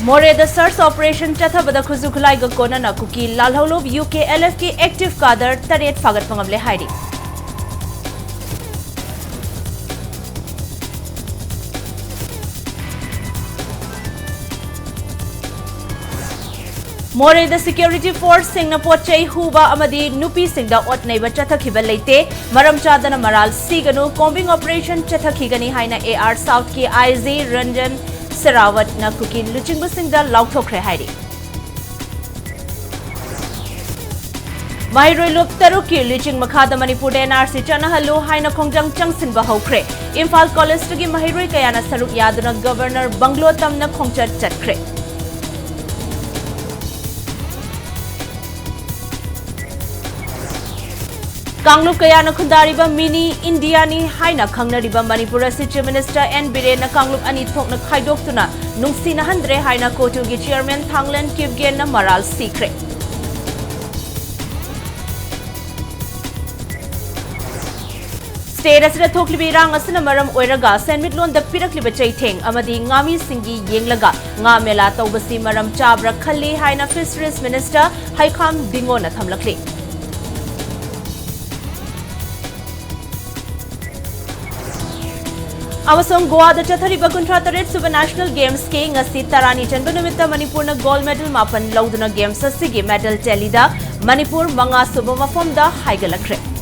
More the search operation Chathabada Kuzukulai Gakona Kuki Lalholo UK LFK active kadar Taret Fagat Pangamle Heidi. More the security force Singapore Chai Huba Amadi Nupi Singda Ot Neighbor Chathakibalete Maram Chadana Maral Siganu combing operation Chathakigani Haina AR South Ki IZ Ranjan Sarawat na Kukin Luchingbu Singda Lauthokre Haidi. Mahiroi Lup Taruki Luching Makada Manipur NRC Chanahalu Haina Kongjang Changsin Bahokre. Imphal College Tugi Mahiroi Kayana Saruk Yaduna Governor Banglo Tamna Kongchat Chatkre. Kanglup Kayana Kundariba Mini Indiani Haina Kangnariba Manipur Chief Minister N. Birena Kanglup Anithok na Kaidoktuna Nungsina Handre Haina Kotugi Chairman Thanglen Kibgen na Maral Secret. State asida thoklibi rang asina maram oiraga senmitlon da pirakliba chaitheng amadi ngami singi yenglaga nga mela tawbasi maram chabra khalli haina Fisheries Minister Haikam Dingo na thamlakli. Amasong Goa the Chathariba Kuntra Taret Super National Games ke ngasi tarani chanba numita Manipur na gold medal mapan lauduna games asigi medal telida Manipur manga suba mafom da haigalakre.